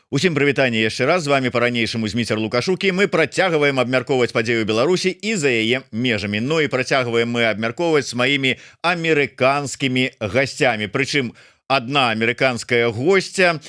Усім прывітанне яшчэ раз, з вами по-ранейшаму Зміцер Лукашукі. Мы працягваем абмяркоўваць падзею Беларусі і за яе межамі. Ну і працягваем мы абмяркоўваць з маімі амерыканскімі гасцямі. Прычым адна амерыканская госця,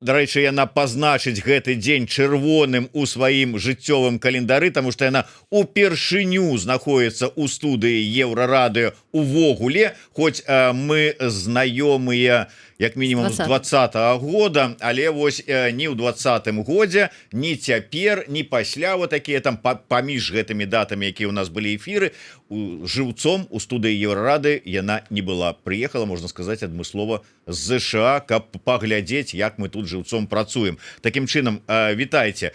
дарэчы, яна пазначыць гэты дзень чырвоным у сваім жыццёвым календары, таму што яна упершыню знаходіцца ў студыі Еўрарадыё увогуле, хоць мы знаёмыя як мінімум з 20-го года, але вось ні ў 20-м годзе, ні цяпер, ні пасля вот такія там паміж гэтымі датамі, якія ў нас былі эфіры, жыўцом у студыі Еўрарады яна не была. Прыехала, можна сказаць, адмыслова з ЗША, каб паглядзець, як мы тут жыўцом працуем. Такім чынам, вітайце.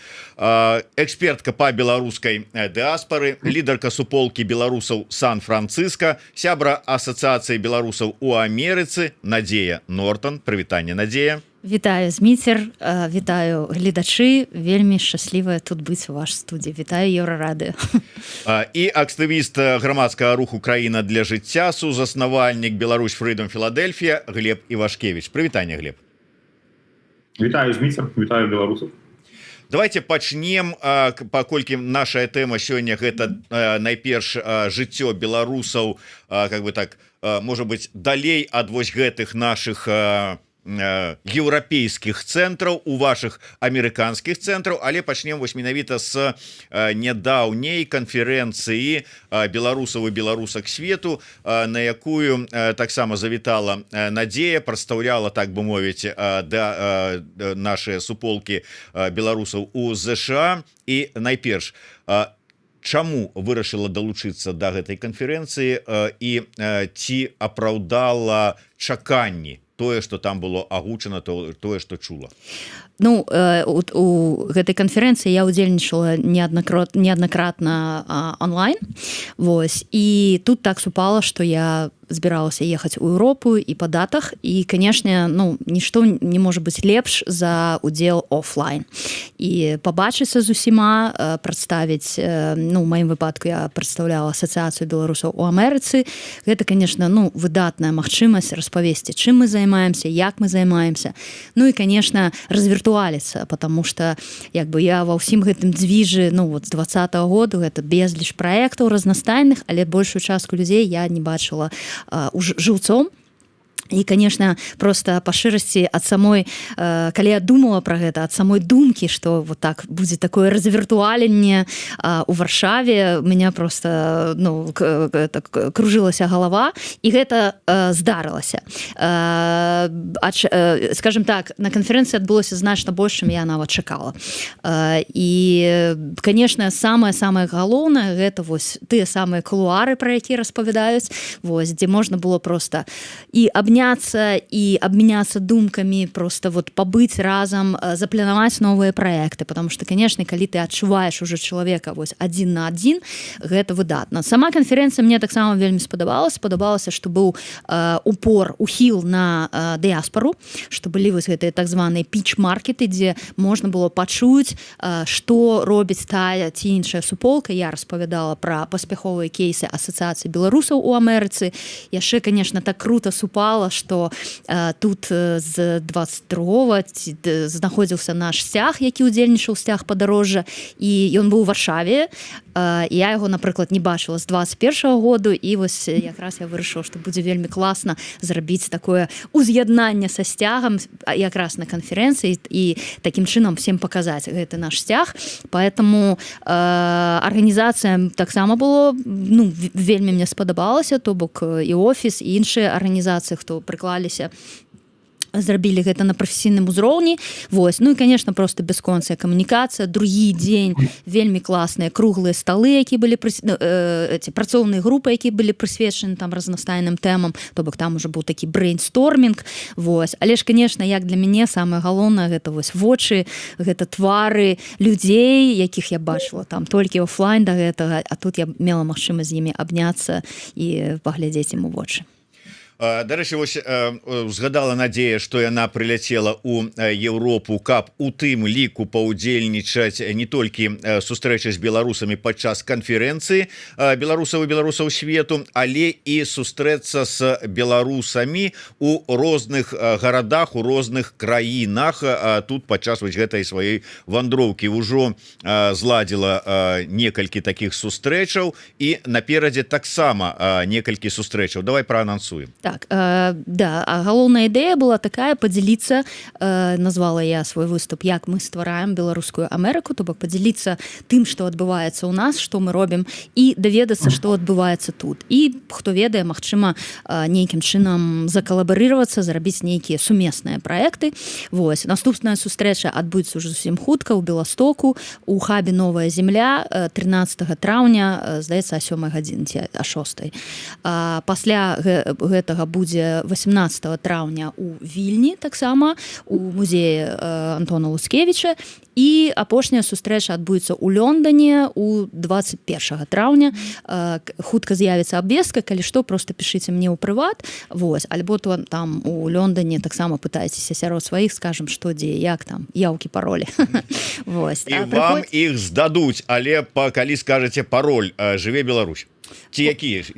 Экспертка па беларускай дыаспары, лідарка суполкі беларусаў Сан-Францыска, сябра асацыяцыі беларусаў у Амерыцы Надзея Нортон. Прывітанне, Надзея. Вітаю, Зміцер, вітаю гледачы, вельмі шчаслівая тут быць у вашай студыі. Вітаю Еўрарадыё. І актывіст грамадскага руху «Краіна для жыцця», сузаснавальнік Беларусь Фрыдом Філадельфія Глеб Івашкевіч. Прывітанне, Глеб. Вітаю, Зміцер, вітаю беларусаў. Давайте пачнем, паколькі наша тэма сёння гэта найперш жыццё беларусаў, как бы так, можа быць, далей ад вось гэтых наших еўрапейскіх цэнтраў, у ваших амерыканскіх цэнтраў, але пачнем вось менавіта з нядаўняй канферэнцыі беларусаў і беларусак свету, на якую таксама завітала Надзея, прадстаўляла, так бы мовіць, нашыя суполкі беларусаў у ЗША. І найперш, чаму вырашыла далучыцца да гэтай канферэнцыі і ці апраўдала чаканні тое, што там было агучана, тое, што чула? Ну, у гэтай канферэнцыі я ўдзельнічала неаднакратна онлайн. Вось. І тут так супала, што я збіралася ехаць у Еўропу і па датах. І, канешне, ну, нішто не можа быць лепш за удзел офлайн. І пабачыцца з усіма, прадставіць, ну, у маім выпадку я прадстаўляла асацыяцыю беларусаў у Амерыцы. Гэта, канешне, ну, выдатная магчымасць распавесці, чым мы займаемся, як мы займаемся. Ну і, канешне, развіртуаліцца, потому что як бы я ва ўсім гэтым дзвіжы, ну, вот з 20-го года гэта безліч праектаў разнастайных, але большую частку людзей я не бачыла жыўцом. І, конечно, просто па шчырасці ад самой, калі я думала пра гэта, ад самой думкі, што вот так будзе такое развіртуаленне у Варшаве, у меня просто, ну, кружылася галава, і гэта здарылася. Скажем так, на канферэнцыі адбылося значна больш, чым я нават чакала. І, конечно, самае галоўнае гэта вось тыя самыя кулуары, пра якія распавядаюць, вось, дзе можна было просто і и обменяться думками, просто вот побыть разом, запланаваць новые проекты, потому что, конечно, калі ты адчуваеш уже человека вось один на один, гэта выдатна. Сама канферэнцыя мне таксама вельмі спадабалася, што быў ухіл на дыяспору, што былі вось гэтыя так званыя піч-маркеты, дзе можна было пачуць, што робіць тая ці іншая суполка. Я распавядала пра паспяховыя кейсы асацыяцыі беларусаў у Амерыцы. Яшчэ, конечно, так круто супала, што тут з 22-го знаходзіўся наш сцяг, які ўдзельнічаў сцяг падарожжа, і ён быў у Варшаве. Я яго, напрыклад, не бачыла з 21-го году, і вось якраз я вырашыла, што будзе вельмі класна зрабіць такое уз'яднанне са сцягам якраз на канферэнцыі і такім чынам всем паказаць гэты наш сцяг. Поэтому арганізацыя таксама было, ну, вельмі мне спадабалася, то бок і офіс, і іншыя арганізацыі, хто прыклаліся, зрабілі гэта на прафесійным узроўні. Вось. Ну і, конечно, просто бясконцая камунікацыя. Другі дзень вельмі класныя круглыя сталы, якія былі працоўныя групы, якія былі прысвечаны там разнастайным тэмам, то бок там уже быў такі брейнстормінг. Вось. Але ж, конечно, як для мяне самае галоўнае гэта вось вочы, гэта твары людзей, якіх я бачыла там толькі офлайн да гэтага, а тут я мела магчымасць з імі абняцца і паглядзець ім у вочы. Дарэчы, вось узгадала Надзея, што яна прыляцела ў Еўропу, каб у тым ліку паўдзельнічаць не толькі сустрэчы з беларусамі падчас канферэнцыі беларусаў і беларусаў свету, але і сустрэцца з беларусамі у розных гарадах, у розных краінах. Тут падчас вось гэтай сваёй вандроўкі ўжо зладзіла некалькі такіх сустрэчаў і наперадзе таксама некалькі сустрэчаў. Давай праанансуем. Так, да, а галоўная ідэя была такая падзяліцца, назвала я свой выступ, як мы ствараем беларускую Амерыку, то бок падзяліцца тым, што адбываецца ў нас, што мы робім, і даведацца, што адбываецца тут. І хто ведае, магчыма, нейкім чынам закалабарыравацца, зрабіць нейкія сумесныя праекты. Вось, наступная сустрэча адбудзецца ўжо зусім хутка ў Беластоку, у хабе «Новая земля» 13 траўня, здаецца, о 7 гадзіне ці о 6. Пасля гэтага будзе 18 траўня у Вільні, таксама у музеі Антона Лускевіча, і апошняя сустрэча адбудзецца ў Лондоне у 21 траўня. Хутка з'явіцца абвестка, калі што, просто пішыце мне ў прыват, вось, альбо то там у Лондоне таксама пытайцеся сярод сваіх, скажам, што дзе, як там, яўкі, паролі. І вам іх здадуць, але калі скажаце пароль «Жыве Беларусь». Ці якія ж?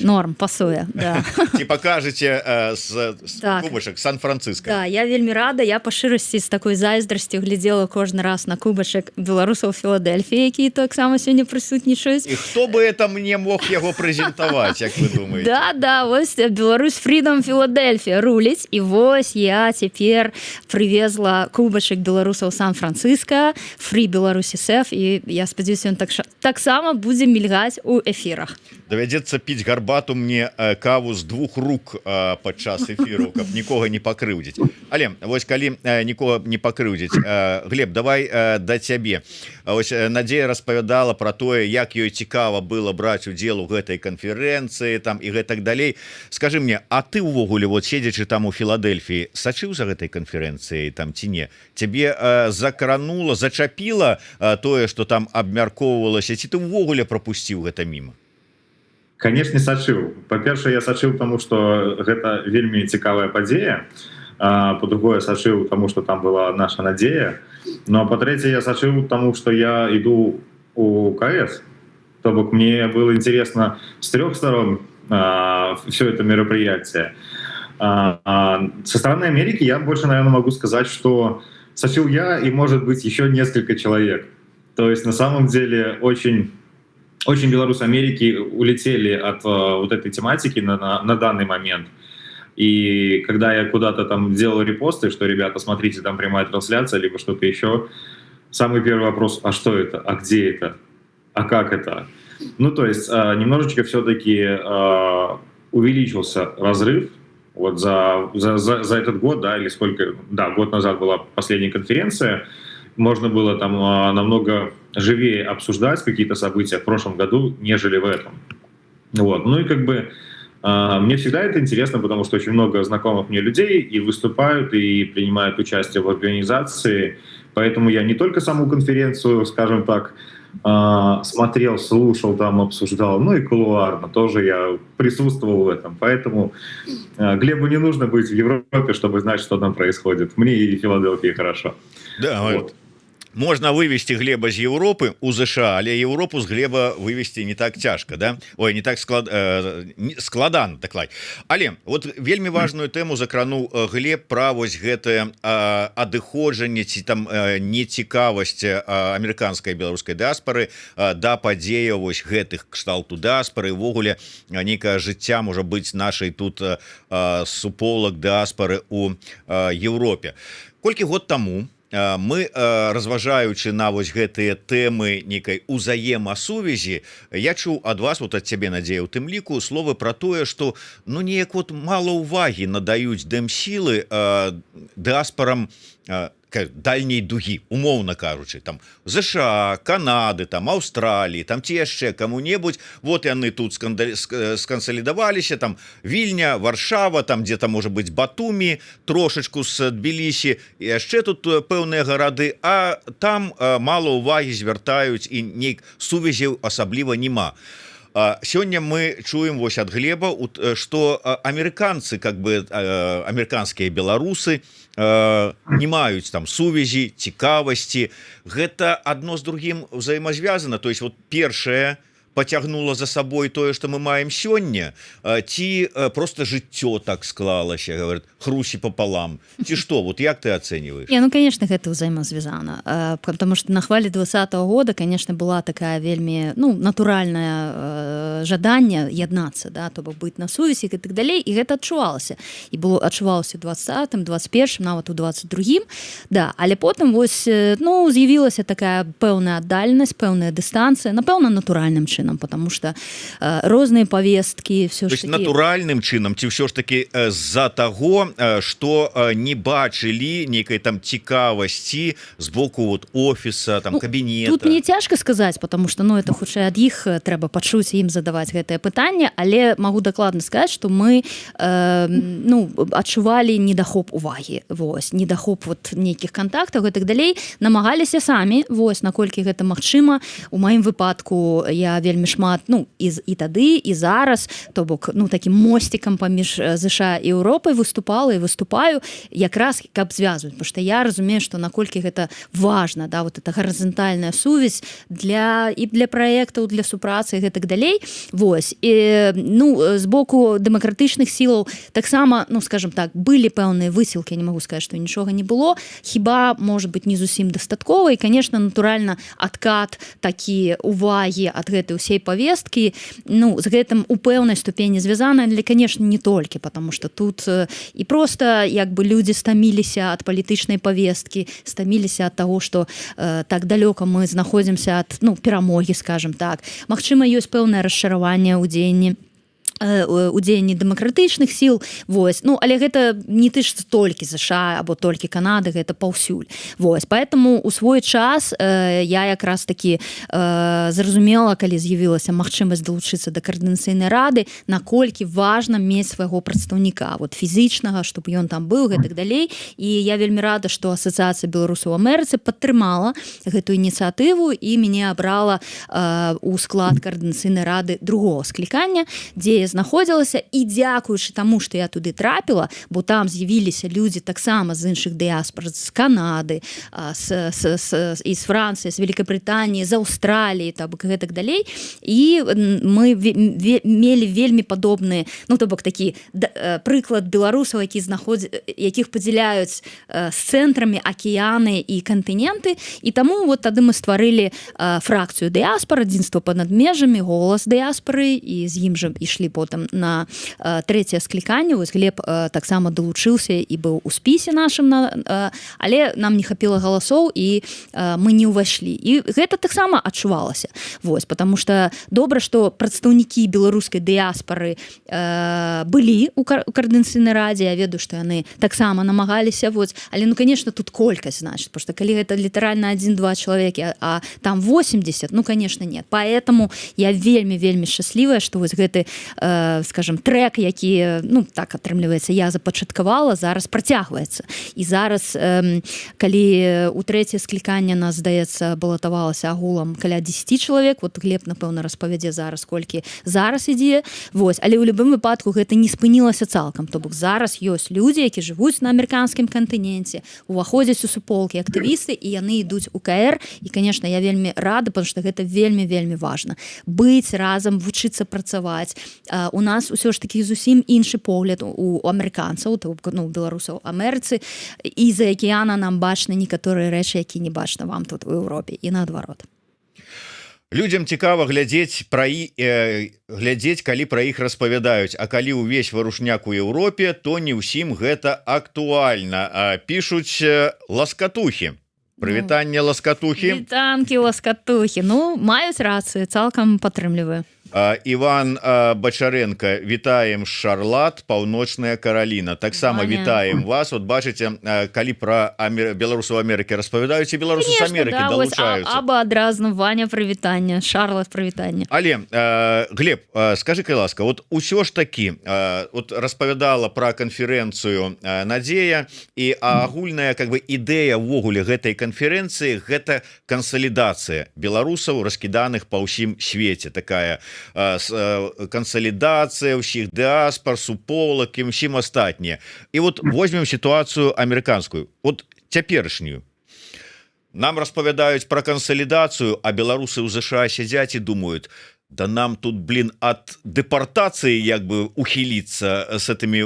Норм, пасуе, да. Ці пакажаце з кубачак Сан-Франциско. Да, я вельмі рада, я па шчырасці з такой зайздрасцю глядзела кожны раз на кубачак беларусаў Філадельфіі, якія таксама сёння прысутнічаюць. І хто бы это мне мог яго прэзентаваць, як вы думаеце? Да, вось Беларусь Фрідом Філадельфія руліць, і вось я цяпер прывезла кубачак беларусаў Сан-Франциско, Free Беларусь СФ, і я спадзяюся, ён таксама будзе мільгаць у эфірах. Давядзецца піць гарбату мне каву з двух рук падчас эфіру, каб нікога не пакрыўдзіць. Але вось калі нікога не пакрыўдзіць, Глеб, давай да цябе. Вось Надзея распавядала пра тое, як ёй цікава было браць удзел у гэтай канферэнцыі там і гэтак далей. Скажы мне, а ты ўвогуле, вот седзячы там у Філадельфіі, сачыў за гэтай канферэнцыяй там ці не? Цябе закранула, зачапіла тое, што там абмяркоўвалася, ці ты ўвогуле прапусціў гэта міма? Канешне, сачыў. Па-першае, я сачыў, таму што гэта вельмі цікавая падзея. Па-другое, сачыў, таму што там была наша Надзея. Ну, а па-трэцяе, я сачыў, таму што я іду у КС. То бок, мне было интересно с 3 сторон все это мероприятие. Со стороны Америки я больше, наверное, могу сказать, что сачил я и, может быть, еще несколько человек. То есть, на самом деле, очень белорусы Америки улетели от вот этой тематики на данный момент. И когда я куда-то там делал репосты, что, ребята, смотрите, там прямая трансляция, либо что-то еще, самый первый вопрос: а что это? А где это? А как это? Ну, то есть, немножечко все-таки увеличился разрыв. Вот за этот год, да, или сколько, да, год назад была последняя конференция, можно было там намного живее обсуждать какие-то события в прошлом году, нежели в этом. Вот. Ну и как бы мне всегда это интересно, потому что очень много знакомых мне людей и выступают, и принимают участие в организации, поэтому я не только саму конференцию, скажем так, смотрел, слушал, там обсуждал, ну и кулуарно тоже я присутствовал в этом. Поэтому Глебу не нужно быть в Европе, чтобы знать, что там происходит. Мне и в Филадельфии хорошо. Да, вот. Можна вывести Глеба з Еўропы у ЗША, але Еўропу з Глеба вывести не так цяжка, да? Ой, не так складана, таклай. Але вот вельмі важную тэму закрануў Глеб пра вось гэтае адыходжанне ці там нецікавасць амерыканскай беларускай дыаспары да падзеяў вось гэтых кшталту дыаспары, увогуле нейкае жыцця можа быць нашай тут суполак дыаспары у Еўропе. Колькі год таму мы, разважаючы на вось гэтыя тэмы нейкай узаемасувязі, я чуў ад вас, вот ад цябе, Надзея, у тым ліку словы пра тое, што ну неяк вот мала ўвагі надаюць дэмсілы дыаспарам дальняй дугі, умоўна кажучы, там ЗША, Канады, там Аўстраліі, там ці яшчэ каму-небудзь, вот яны тут скансалідаваліся, там Вільня, Варшава, там дзе-то можа быць Батумі, трошачку з Тбілісі, яшчэ тут пэўныя гарады, а там мала ўвагі звяртаюць і нейк сувязяў асабліва нема. Сёння мы чуем вось ад Глеба, что амерыканцы, как бы амерыканскія беларусы не маюць там сувязі, цікавасці. Гэта адно з другім взаемазвязана. То есть вот першае потягнуло за собой тое, что мы маем сёння, ці просто жыццё так склалася, говорят, хрусі пополам, ці что, вот як ты оцениваешь? Не, ну, конечно, гэта взаимосвязано, потому что на хвале 2020 года, конечно, была такая вельмі, ну, натуральное жаданне яднацца, да, то бок быць на сувязі і так далей, і гэта адчувалася. І было адчувалася у 20-м, 21-м, нават у 22-м, да, але потым вось, ну, з'явілася такая пэўная аддальнасць, пэўная дыстанцыя, напэўна, натуральным чынам, потому что розныя повесткі все ж таки натуральным чынам ці ўсё ж таки з-за таго что не бачылі нейкай там цікавасці з боку вот офіса там, ну, кабінета. Тут мне цяжка сказаць, потому что, ну, это хутчэй ад іх трэба пачуць ім задаваць гэтае пытанне, але могу дакладна сказаць, что мы ну, адчувалі недахоп увагі, вось, недахоп вот нейкіх контактаў і так далей, намагаліся самі, вось, наколькі гэта магчыма. У маім выпадку я вельмі шмат, ну, і тады, і зараз, то бок, ну, таким мостикам паміж ЗША і Еўропай выступала і выступаю якраз каб звязваць, потому что я разумею, что наколькі гэта важна, да, вот эта гарызантальная сувязь для праектаў, для супрацы і гэтак далей. Вось. І, ну, з боку дэмакратычных сілаў таксама, ну, скажем так, былі пэўныя высілкі, я не могу сказаць, што нічога не было, хіба, может быть, не зусім дастаткова, і, конечно, натуральна, адкат такі увагі ад гэтай усей повесткі, ну, з гэтым у пэўнай ступені звязана, але, конечно, не толькі, потому что тут і просто як бы людзі стаміліся ад палітычнай повесткі, стаміліся ад таго, што так далёка мы знаходзімся ад, ну, перамогі, скажем так. Магчыма, ёсць пэўнае расчараванне ў дзеянні дэмакратычных сіл, вось, ну, але гэта не тычыцца толькі ЗША або толькі Канады, гэта паўсюль, вось, поэтому у свой час я якраз таки зразумела, калі з'явілася магчымасць далучыцца да каардынацыйнай рады, наколькі важна мець свайго прадстаўніка, вот, фізічнага, чтобы ён там быў, гэтак далей, і я вельмі рада, што асацыяцыя беларусаў у Амерыцы падтрымала гэту ініцыятыву і мяне абрала у склад каардынацыйнай рады другого склікання, дзе я знаходзілася, і дзякуючы таму, што я туды трапіла, бо там з'явіліся людзі таксама з іншых дыяспор, з Канады, з Францыі, з Великабрытаніі, з Аўстраліі, гэтак далей, і мы мелі вельмі падобныя, ну, то бок такі прыклад беларусаў, якіх падзяляюць з цэнтрамі акіяны і кантыненты, і таму вот тады мы стварылі фракцыю дыяспор, адзінства па-над межамі, голас дыяспоры, і з ім жа ішлі потым на трэцяе скліканне. Вось Глеб таксама далучыўся і быў у спісе нашым, але нам не хапіла галасоў, і мы не ўвайшлі. І гэта таксама адчувалася. Вось, потому что добра, што прадстаўнікі беларускай дыяспары былі у каардынацыйнай радзе, я ведаю, што яны таксама намагаліся, вось, але, ну, конечно, тут колькасць, значит, потому что калі гэта літаральна 1-2 чалавекі, а там 80, ну, конечно, нет. Поэтому я вельмі шчаслівая, што вось гэты, скажем, трек, які, ну, так атрымліваецца, я запачаткавала, зараз працягваецца. І зараз, калі у трэцяе скліканне нас, здаецца, балатавалася агулам каля 10 чалавек, вот Глеб, напэўна, распавядзе зараз, колькі зараз ідзе, вось, але ў любым выпадку гэта не спынілася цалкам, то бок зараз ёсць людзі, які жывуць на амерыканскім кантыненце, уваходзяць у суполкі актывісты, і яны ідуць у КР, і, конечно, я вельмі рада, потому что гэта вельмі важна. Быць разам, вучыцца працаваць. У нас усё ж такі зусім іншы погляд у амерыканцаў, ну, беларусаў у Амерыцы, і за акіяна нам бачны некаторыя рэчы, які не бачна вам тут у Еўропе, і наадварот. Людзям цікава глядзець, калі пра іх распавядаюць, а калі ўвесь варушняк у Еўропе, то не ўсім гэта актуальна. Пішуць ласкатухі. Прывітанне, ласкатухі. Вітанкі, ласкатухі. Ну, маюць рацыю, цалкам падтрымліваю. Іван Бачаренко, вітаем Шарлат, Паўночная Караліна. Таксама вітаем вас. Вот бачыце, калі пра беларусаў Амерыкі распавядаюць, і беларусы з Амерыкі далучаюцца. Аба адразу Ваня, прывітанне, Шарлат, прывітанне. Але, Глеб, скажы, кай ласка, вот усё ж такі, вот распавядала пра канферэнцыю Надзея, і агульная, как бы, ідэя ўвогуле гэтай канферэнцыі, гэта кансалідацыя беларусаў, раскіданых па ўсім свеце, такая кансалідацыя ўсіх дыаспор, суполак і ўсім астатнія. І вот возьмем сітуацыю амерыканскую, вот цяперашнюю. Нам распавядаюць пра кансалідацыю, а беларусы ў ЗША сядзяць і думаюць: да нам тут, от депортации як бы ухилиться с этими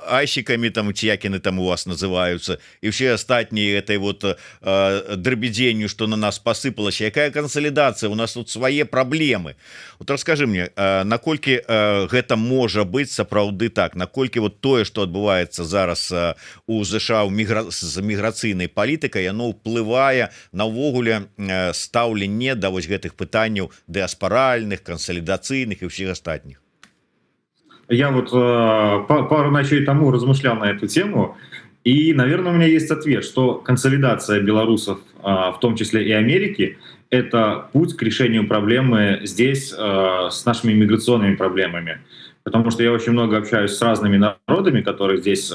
айщиками, там, тьякины там у вас называются, и все остальные этой вот дребеденью, что на нас посыпалось. Якая консолидация? У нас тут свои проблемы. Вот расскажи мне, наколькі гэта можа быць сапраўды так, наколькі вот тое, что адбываецца зараз у ЗША з міграцыйнай палітыкай, яно ўплывае навогуле стаўленне да вось гэтых пытанняў дыаспаральных, консолидационных и всех остальных. Я вот пару ночей тому размышлял на эту тему, и, наверное, у меня есть ответ, что консолидация белорусов, в том числе и Америки, это путь к решению проблемы здесь с нашими миграционными проблемами. Потому что я очень много общаюсь с разными народами, которые здесь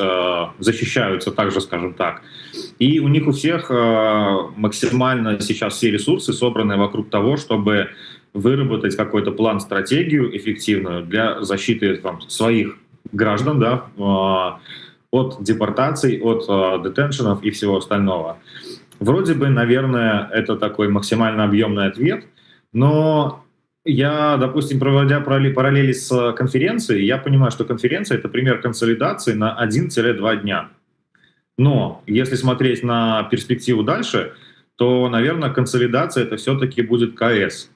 защищаются, также, скажем так. И у них у всех максимально сейчас все ресурсы собраны вокруг того, чтобы выработать какой-то план, стратегию эффективную для защиты там, своих граждан, да, от депортаций, от детеншенов и всего остального. Вроде бы, наверное, это такой максимально объемный ответ, но я, допустим, проводя параллели с конференцией, я понимаю, что конференция — это пример консолидации на 1-2 дня. Но если смотреть на перспективу дальше, то, наверное, консолидация — это все-таки будет КС.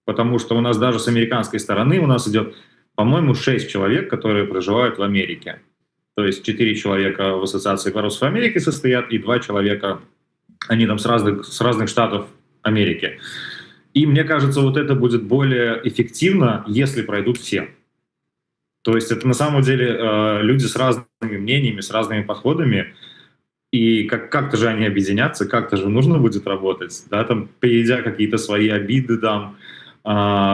Потому что у нас даже с американской стороны у нас идет, по-моему, 6 человек, которые проживают в Америке. То есть 4 человека в Ассоциации белорусов Америки состоят, и 2 человека, они там с разных штатов Америки. И мне кажется, вот это будет более эффективно, если пройдут все. То есть это на самом деле люди с разными мнениями, с разными подходами, и как-то же они объединятся, как-то же нужно будет работать, да, там, перейдя какие-то свои обиды, там,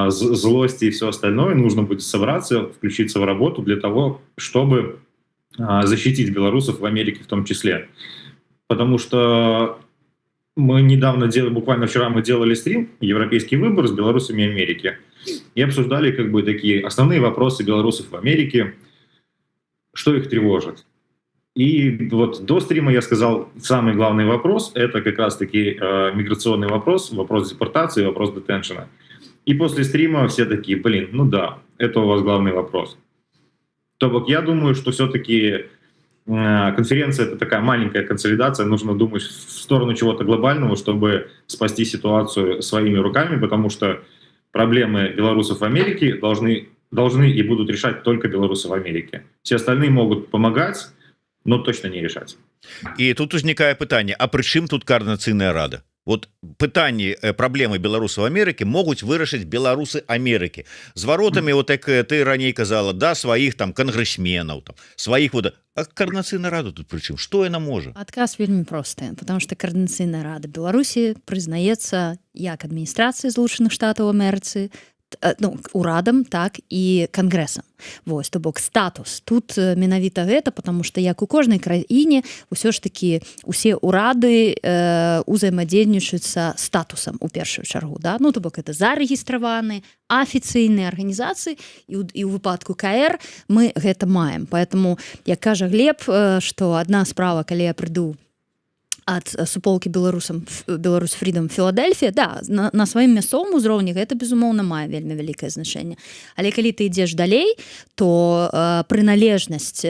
злости и все остальное, нужно будет собраться, включиться в работу для того, чтобы защитить белорусов в Америке в том числе. Потому что мы недавно буквально вчера мы делали стрим «Европейский выбор» с белорусами Америки и обсуждали как бы такие основные вопросы белорусов в Америке, что их тревожит. И вот до стрима я сказал, самый главный вопрос — это как раз-таки миграционный вопрос, вопрос депортации, вопрос детеншена. И после стрима все такие: блин, ну да, это у вас главный вопрос. То вот я думаю, что все-таки конференция — это такая маленькая консолидация, нужно думать в сторону чего-то глобального, чтобы спасти ситуацию своими руками, потому что проблемы белорусов в Америке должны и будут решать только белорусы в Америке. Все остальные могут помогать, но точно не решать. И тут узнікае пытанне: а пры чым тут координацыйная рада? Вот пытанні праблемы беларусаў Амерыкі могуць вырашыць беларусы Амерыкі з варотамі, вот як ты раней казала, да, сваіх там кангрэсменаў, там сваіх вот. А координацыйная рада тут прычым? Што яна можа? Адказ вельмі просты, потому что координацыйная рада Беларусі прызнаецца як адміністрацыі Злучаных Штатаў Амерыцы, ну, урадам, так і кангрэсам. Вось, то бок статус тут менавіта гэта, потому что як у кожнай краіне ўсё ж таки усе урады узаемадзейнічаюцца статусам у першую чаргу, да? Ну, то бок это зарэгістраваны афіцыйныя арганізацыі, і ў выпадку КР мы гэта маем. Поэтому, як кажа Глеб, что одна справа, калі я прыйду ад суполкі Беларусь Freedom Філадельфія, да, на сваім мясцовым узроўні гэта, безумоўна, мае вельмі вялікае значэнне. Але калі ты ідзеш далей, то прыналежнасць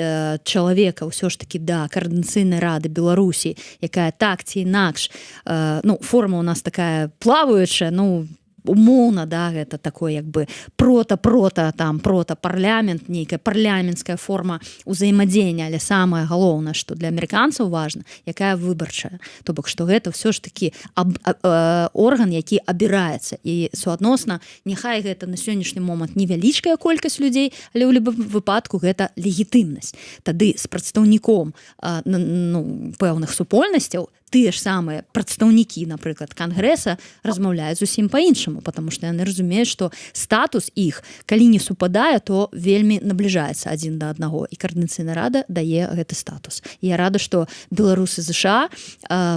чалавека ўсё ж такі да координацыйнай рады Беларусі, якая так ці інакш, ну, форма у нас такая плаваючая, ну, умоўна, да, гэта такой як бы протапарламент, нейкая парламенцкая форма ўзаемадзеяння, але самае галоўнае, што для амерыканцаў важна, якая выбарчая. То бок, што гэта ўсё ж такі орган, які абіраецца, і суадносна, няхай гэта на сённяшні момант невялічкая колькасць людзей, але ў любым выпадку гэта легітымнасць. Тады з прадстаўніком, ну, пэўных супольнасцяў тыя ж самыя прадстаўнікі, напрыклад, кангрэса размаўляюць зусім па-іншаму, потому што яны разумеюць, што статус іх, калі не супадае, то вельмі набліжаецца адзін да аднаго, і Каардынацыйная рада дае гэты статус. І я рада, што беларусы ЗША,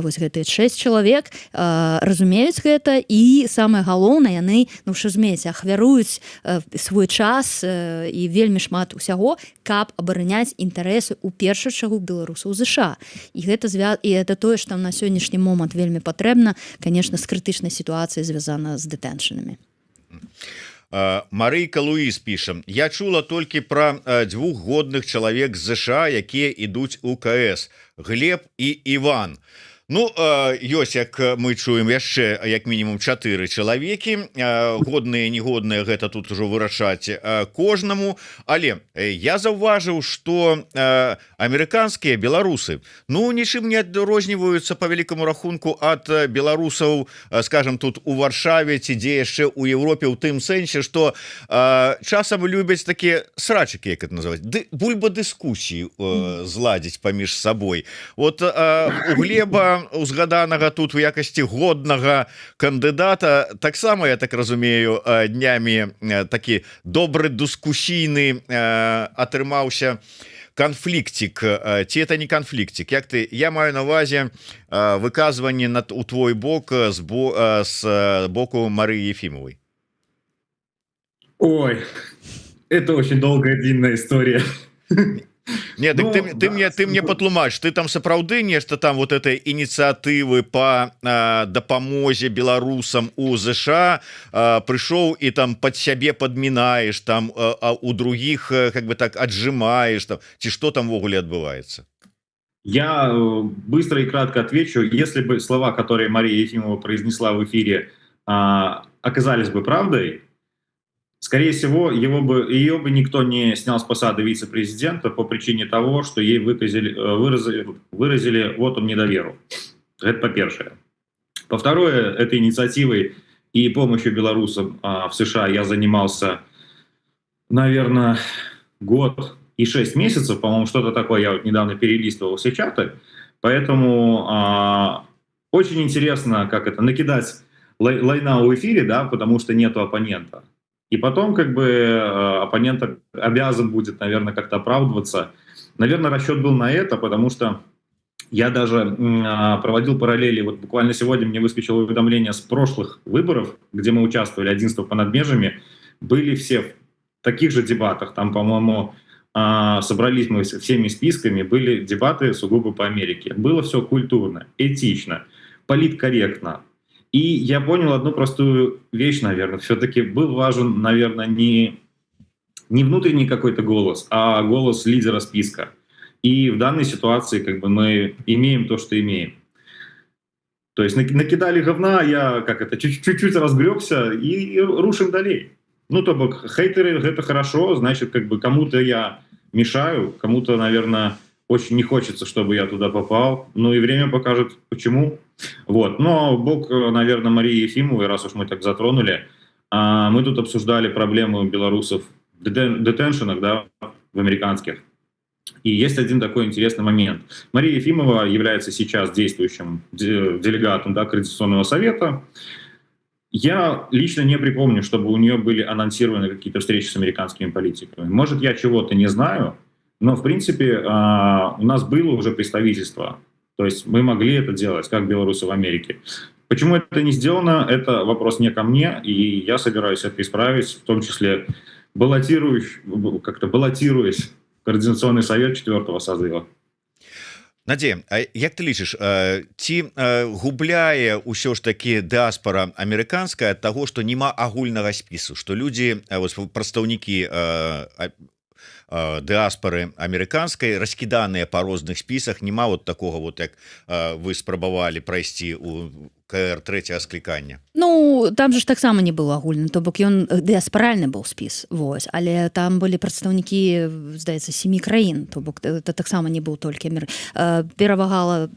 вось гэтыя 6 чалавек, разумеюць гэта, і самае галоўнае, яны, ну што разумееце, ахвяруюць свой час і вельмі шмат усяго, каб абараняць інтарэсы ў першую чаргу беларусаў ЗША. І гэта тое, што на сённяшні момант вельмі патрэбна, конечно, з крытычнай сітуацыяй звязана з дэтэншнамі. Марыйка Луіз піша: я чула толькі пра 2 годных чалавек з ЗША, якія ідуць у КС, Глеб і Іван. Ну, ёсць, як мы чуем, яшчэ як мінімум 4 чалавекі, годныя, негодныя, гэта тут ужо вырашаць кожнаму, але я заўважыў, што амерыканскія беларусы, ну, нічым не адрозніваюцца па вялікаму рахунку ад беларусаў, скажем, тут у Варшаве ці дзе яшчэ ў Еўропе, ў тым сэнсе, што часам любяць такія срачыкі, як это называць, бульба-дыскусіі зладзіць паміж сабой. Вот у Глеба узгаданага тут у якасці годнага кандыдата таксама, я так разумею, днямі такі добры дыскусійны атрымаўся канфлікцік, ці это не канфлікцік, як ты, я маю на ўвазе выказванне у твой бок з боку Марыі Ефімовай. Ой, это очень долгая длинная история. Не, ну, ты мне патлумач, ты там сапраўды нешта там вот этой ініцыятывы по дапамозе беларусам у ЗША прыйшоў і там под сябе падмінаеш, там у других как бы так отжимаешь, там, ці что там ввогуле адбываецца? Я быстро и кратко отвечу. Если бы слова, которые Мария Ефимова произнесла в эфире, оказались бы правдой, скорее всего, ее бы никто не снял с посады вице-президента по причине того, что ей выразили вотум недоверу. Это по-первых. По-второе, этой инициативой и помощью белорусам в США я занимался, наверное, год и 6 месяцев, по-моему, что-то такое. Я вот недавно перелистывал все чаты. Поэтому очень интересно, как это, накидать лайна в эфире, да, потому что нету оппонента. И потом как бы оппонент обязан будет, наверное, как-то оправдываться. Наверное, расчет был на это, потому что я даже проводил параллели. Вот буквально сегодня мне выскочило уведомление с прошлых выборов, где мы участвовали, 11 понад межами. Были все в таких же дебатах. Там, по-моему, собрались мы всеми списками. Были дебаты сугубо по Америке. Было все культурно, этично, политкорректно. И я понял одну простую вещь, наверное. Все-таки был важен, наверное, не внутренний какой-то голос, а голос лидера списка. И в данной ситуации как бы мы имеем то, что имеем. То есть накидали говна, я чуть-чуть разгребся и рушим далей. Ну, то бок, хейтеры — это хорошо, значит, как бы кому-то я мешаю, кому-то, наверное, очень не хочется, чтобы я туда попал. Ну и время покажет, почему. Вот. Но бог, наверное, Марии Ефимовой, раз уж мы так затронули, мы тут обсуждали проблему белорусов в детеншенах, да, в американских. И есть один такой интересный момент. Мария Ефимова является сейчас действующим делегатом, да, Координационного совета. Я лично не припомню, чтобы у нее были анонсированы какие-то встречи с американскими политиками. Может, я чего-то не знаю, но, в принципе, у нас было уже представительство. То есть мы могли это делать, как белорусы в Америке. Почему это не сделано, это вопрос не ко мне, и я собираюсь это исправить, в том числе баллотируясь в Координационный совет 4-го созыва. Надзея, а як ты лічыш, ці губляе ўсё ж такі дыаспара амерыканская ад таго, што няма агульнага спісу, што людзі, прадстаўнікі дыаспары амерыканскай раскіданыя па розных спісах, няма вот такога вот, як вы спрабавалі прайсці у КР третьего склікання? Ну там же ж таксама не быў агульны, то бок ён дыаспаральны быў спіс, вось, але там былі прадстаўнікі, здаецца, 7 краін, то бок это таксама не быў толькі перавагалі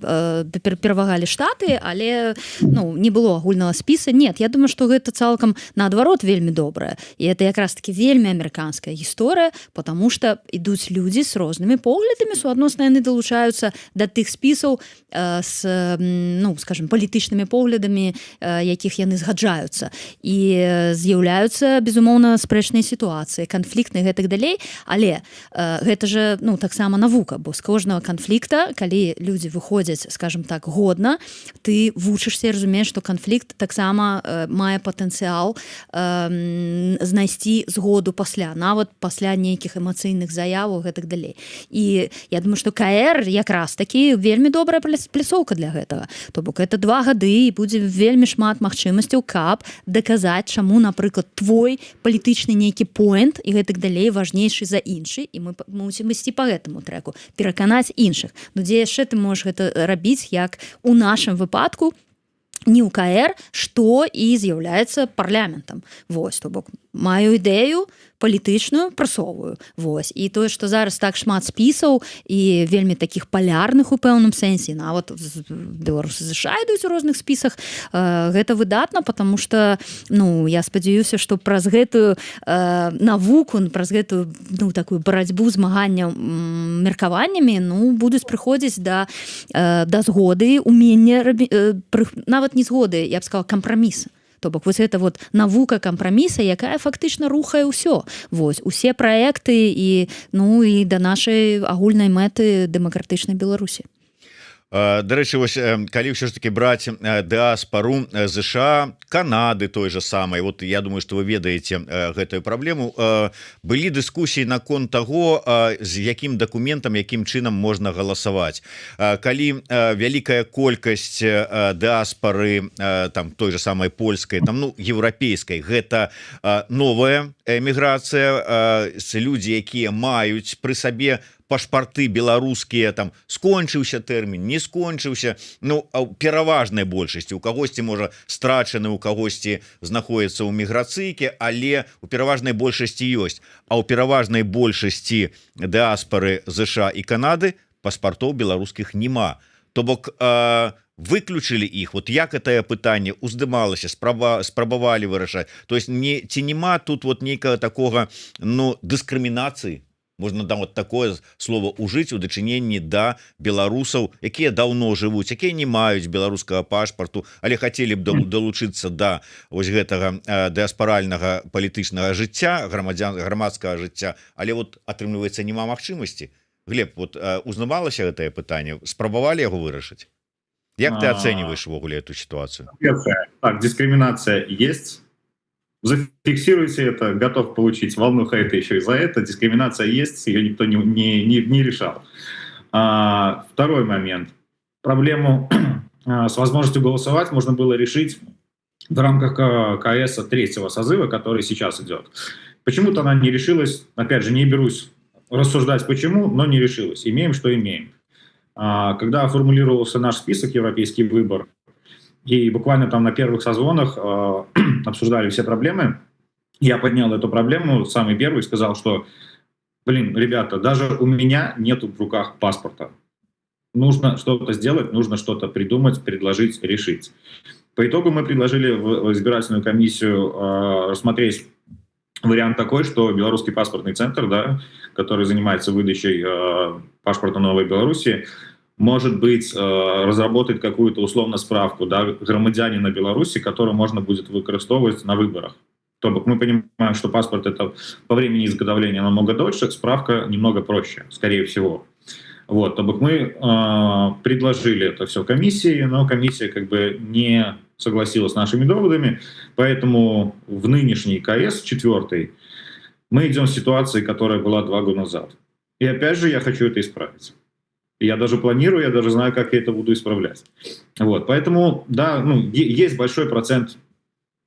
штаты, але ну не было агульнага спіса. Нет, я думаю, што гэта цалкам наадварот вельмі добрае, і это якраз таки вельмі амерыканская гісторыя, потому что ідуць людзі з рознымі поглядамі, суадносна яны далучаюцца да тых спісаў з, ну скажем, палітычнымі поглядамі, якіх яны згаджаюцца, і з'яўляюцца безумоўна спрэчныя сітуацыі, канфліктны гэтак далей, але гэта же ну таксама навука, бо з кожнага канфлікта, калі людзі выходзяць, скажем так, годна, ты вучышся і разумееш, што канфлікт таксама мае патэнцыял знайсці згоду пасля, нават пасля нейкіх эмацыйных заяваў гэтак далей. І я думаю, што КР якраз такі вельмі добрая пляцоўка для гэтага. То бок это 2 гады і будзе вельмі шмат магчымасцяў, каб даказаць, чаму, напрыклад, твой палітычны нейкі поінт і гэтак далей важнейшы за іншы, і мы мусім ісці па гэтаму трэку, пераканаць іншых. Ну дзе яшчэ ты можаш гэта рабіць, як у нашым выпадку не ў КР, што і з'яўляецца парламентам. Вось, то бок маю ідэю палітычную, прасоўваю. Вось. І тое, што зараз так шмат спісаў і вельмі такіх палярных у пэўным сэнсе, нават беларусы ЗША ідуць у розных спісах, гэта выдатна, потому што ну, я спадзяюся, што праз гэтую навуку, праз гэтую ну, такую барацьбу змагання меркаваннямі ну, будуць прыходзіць да згоды, умення нават не згоды, я б сказала, кампраміса. То бок вось гэта вот навука кампраміса, якая фактычна рухае ўсё. Вось усе праекты і ну і да нашай агульнай мэты дэмакратычнай Беларусі. Дарэчы, вось калі ўсё ж таки браць дыаспару ЗША, Канады той же самай, вот я думаю, што вы ведаеце гэтую праблему, былі дыскусіі наконт таго, з якім дакументам, якім чынам можна галасаваць. Калі вялікая колькасць дыаспары там той же самай польскай, там ну еўрапейскай, гэта новая эміграцыя, людзі, якія маюць пры сабе пашпарты беларускія, там скончыўся тэрмін, не скончыўся, ну пераважнай большасці, у кагосьці можа страчаны, у кагосьці знаходіцца ў міграцыйке, але у пераважнай большасці ёсць, а ў пераважнай большасці дыаспары ЗША і Канады паспартоў беларускіх няма. То бок выключылі іх, вот як гэтае пытанне уздымалася, спрабавалі вырашаць, то есть ці няма тут вот нейкага такога ну дыскрымінацыі, можна там вот такое слово ужыць у дачыненні да беларусаў, якія даўно жывуць, якія не маюць беларускага пашпарту, але хацелі б далучыцца да вось гэтага дыаспаральнага палітычнага жыцця, грамадскага жыцця, але вот атрымліваецца няма магчымасці. Глеб, вот узнавалася гэтае пытанне, спрабавалі яго вырашыць? Як ты ацэньваеш увогуле эту ситуацию? Так, дискриминация есть. Зафиксируйте это, готов получить волну хейта еще и за это. Дискриминация есть, ее никто не решал. Второй момент. Проблему с возможностью голосовать можно было решить в рамках КС 3-го созыва, который сейчас идет. Почему-то она не решилась. Опять же, не берусь рассуждать почему, но не решилась. Имеем, что имеем. Когда формулировался наш список «Европейский выбор», и буквально там на первых созвонах обсуждали все проблемы, я поднял эту проблему, самый первый, сказал, что, блин, ребята, даже у меня нету в руках паспорта. Нужно что-то сделать, нужно что-то придумать, предложить, решить. По итогу мы предложили в избирательную комиссию рассмотреть вариант такой, что Белорусский паспортный центр, да, который занимается выдачей паспорта Новой Беларуси, может быть, разработать какую-то условно справку, да, громадянина Беларуси, которую можно будет выкористовывать на выборах. То бок мы понимаем, что паспорт это по времени изготовления намного дольше, справка немного проще, скорее всего. Вот, то бок мы предложили это все комиссии, но комиссия как бы не согласилась с нашими доводами, поэтому в нынешний КС 4 мы идем с ситуацией, которая была 2 года назад. И опять же я хочу это исправить. Я даже планирую, я даже знаю, как я это буду исправлять. Вот, поэтому, да, ну, есть большой процент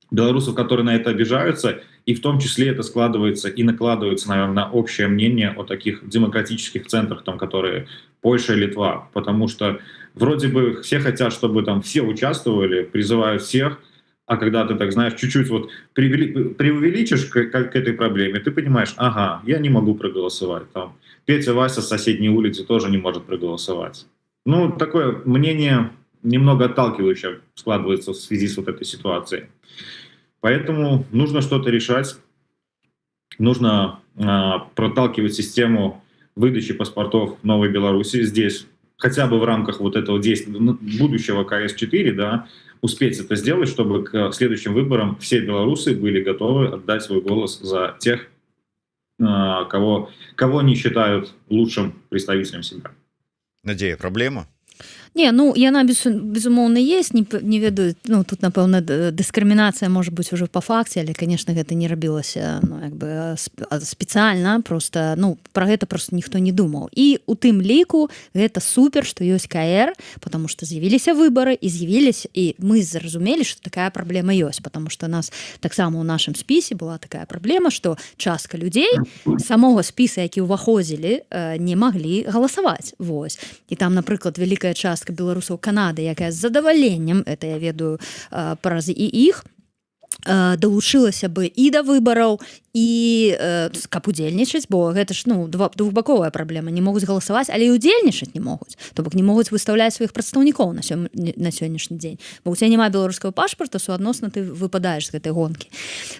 белорусов, которые на это обижаются, и в том числе это складывается и накладывается, наверное, на общее мнение о таких демократических центрах, там, которые Польша и Литва, потому что вроде бы все хотят, чтобы там все участвовали, призывают всех, а когда ты так, знаешь, чуть-чуть вот преувеличишь к этой проблеме, ты понимаешь, ага, я не могу проголосовать. Там, Петя Вася с соседней улицы тоже не может проголосовать. Ну, такое мнение немного отталкивающее складывается в связи с вот этой ситуацией. Поэтому нужно что-то решать, нужно проталкивать систему выдачи паспортов Новой Беларуси здесь, хотя бы в рамках вот этого действия будущего КС-4, да, успеть это сделать, чтобы к следующим выборам все белорусы были готовы отдать свой голос за тех, кого они считают лучшим представителем себя. Надея, проблема? Не, ну яна безумоўна есть, не ведаю, ну тут напэўна дыскрымінацыя может быть уже по факце, але конечно гэта не рабілася, ну як бы спецыяльна, просто ну про гэта просто ніхто не думаў. І у тым ліку гэта супер, што ёсць КР, потому что з'явіліся выбары і з'явіліся, і мы зразумелі, што такая праблема ёсць, потому что нас таксама ў нашым спісе была такая праблема, што частка людзей самога спіса, які ўваходзілі, не маглі галасаваць. Вось. І там, напрыклад, вялікая частка беларусаў Канады, якая з задаваленнем, это я ведаю праз і іх, далучылася бы і да выбараў, і каб удзельнічаць, бо гэта ж ну двухбаковая праблема, не могуць галасаваць, але і удзельнічаць не могуць, то бок не могуць выстаўляць сваіх прадстаўнікоў на сённяшні дзень, бо у цябе няма беларускага пашпарта, суадносна ты выпадаеш з гэтай гонкі,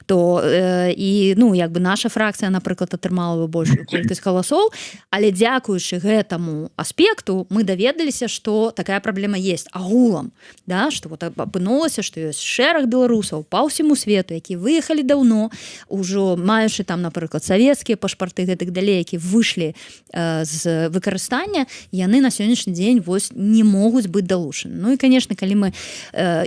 то і ну як бы наша фракцыя, напрыклад, атрымала бы большую колькасць галасоў, але дзякуючы гэтаму аспекту мы даведаліся, што такая праблема есть агулам, да, што вот апынулася, што ёсць шэраг беларусаў па ўсяму свету, які выехалі даўно, ужо маючы там, напрыклад, савецкія пашпарты гэтых далей, які выйшлі з выкарыстання, яны на сённяшні дзень вось не могуць быць далучаны. Ну і, конечно, калі мы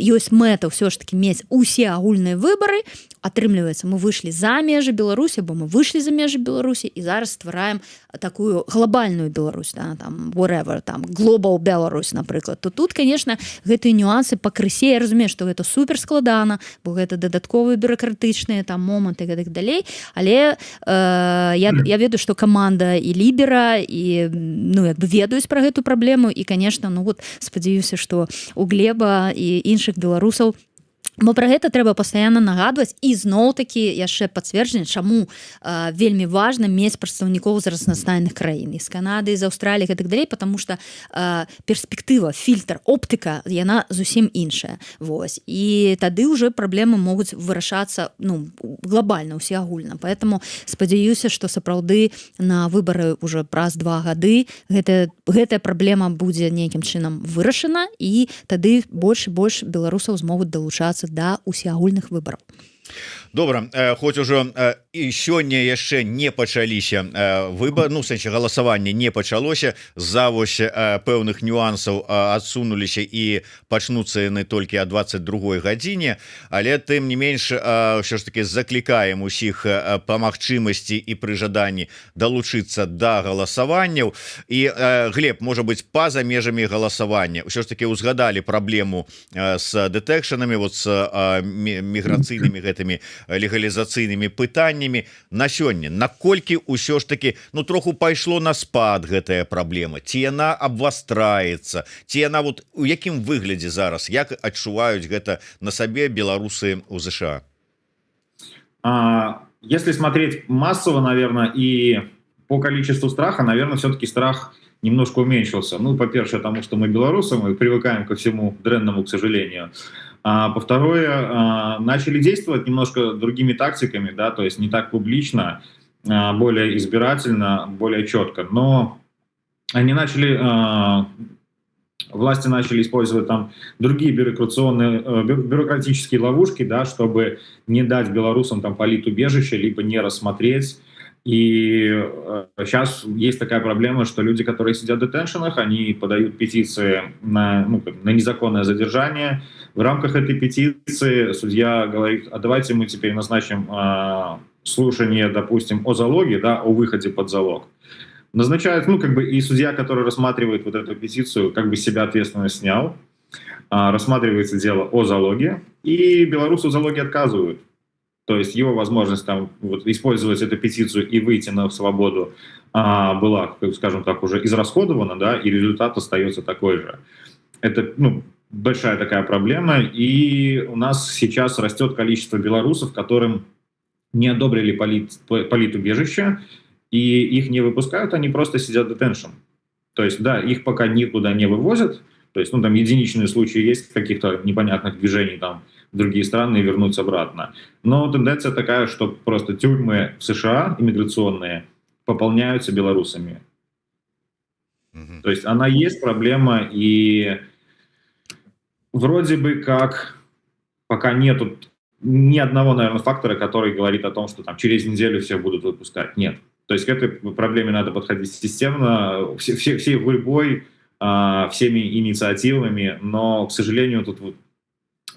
ёсць мэта ўсё ж таки мець усе агульныя выбары, атрымліваецца, мы выйшлі за межы Беларусі, бо мы выйшлі за межы Беларусі і зараз ствараем такую глобальную Беларусь, да, там, whatever, там, Global Belarus, напрыклад, то тут, конечно, гэтыя нюансы пакрысе, я разумею, што гэта супер складана, бо гэта дадатковыя бюракратычныя там моманты і гэтак далей, але я ведаю, што каманда і Лібера і ну як бы ведаюць пра гэту праблему і, конечно, ну вот спадзяюся, што у Глеба і іншых беларусаў, бо пра гэта трэба пастаянна нагадваць і зноў-такі яшчэ пацверджанне, чаму вельмі важна мець прадстаўнікоў з разнастайных краін, з Канады, з Аўстраліі і так далей, потому что перспектыва, фільтр, оптыка, яна зусім іншая. Вось. І тады ўжо праблемы могуць вырашацца ну, глобальна, усеагульна. Поэтому спадзяюся, што сапраўды на выбары ўжо праз 2 гады гэтая праблема будзе нейкім чынам вырашана, і тады больш і больш беларусаў змогуць далучацца да усеагульных выбараў. Добра, хоць ужо і сёння яшчэ не пачаліся выбор, ну, сэнсе галасаванне не пачалося, з-за вось пэўных нюансаў адсунуліся і пачнуцца яны толькі о 22 гадзіне, але тым не менш ўсё ж таки заклікаем усіх па магчымасці і пры жаданні далучыцца да галасаванняў. І Глеб, можа быць, па-за межамі галасавання ўсё ж таки узгадалі праблему з дэтэкшанамі, вот з міграцыйнымі гэтымі легалізацыйнымі пытаннямі. На сёння наколькі ўсё ж таки ну троху пайшло на спад гэтая праблема, ці яна абвастраецца, ці яна вот у якім выглядзе зараз, як адчуваюць гэта на сабе беларусы у ЗША? Если смотреть массово, наверное, и по количеству страха, наверное, все-таки страх немножко уменьшился. Ну, по-первых, потому что мы белорусы, мы привыкаем ко всему дренному, к сожалению. А по-второе, начали действовать немножко другими тактиками, да, то есть не так публично, более избирательно, более четко. Но они власти начали использовать там другие бюрократические ловушки, да, чтобы не дать белорусам там политубежище, либо не рассмотреть. И сейчас есть такая проблема, что люди, которые сидят в детеншенах, они подают петиции на незаконное задержание. В рамках этой петиции судья говорит, а давайте мы теперь назначим слушание, допустим, о залоге, да, о выходе под залог. Назначают, и судья, который рассматривает вот эту петицию, как бы себя ответственно снял, рассматривается дело о залоге, и белорусу в залоге отказывают. То есть его возможность там, вот, использовать эту петицию и выйти на свободу была, скажем так, уже израсходована, да, и результат остается такой же. Это, большая такая проблема, и у нас сейчас растет количество белорусов, которым не одобрили политубежище, и их не выпускают, они просто сидят в детеншн. То есть, да, их пока никуда не вывозят, то есть, там единичные случаи есть каких-то непонятных движений там в другие страны и вернуться обратно. Но тенденция такая, что просто тюрьмы в США, иммиграционные, пополняются белорусами. То есть она есть, проблема, и вроде бы как пока нету ни одного, наверное, фактора, который говорит о том, что там через неделю всех будут выпускать. Нет. То есть к этой проблеме надо подходить системно, всей гурьбой, всеми инициативами, но, к сожалению, тут вот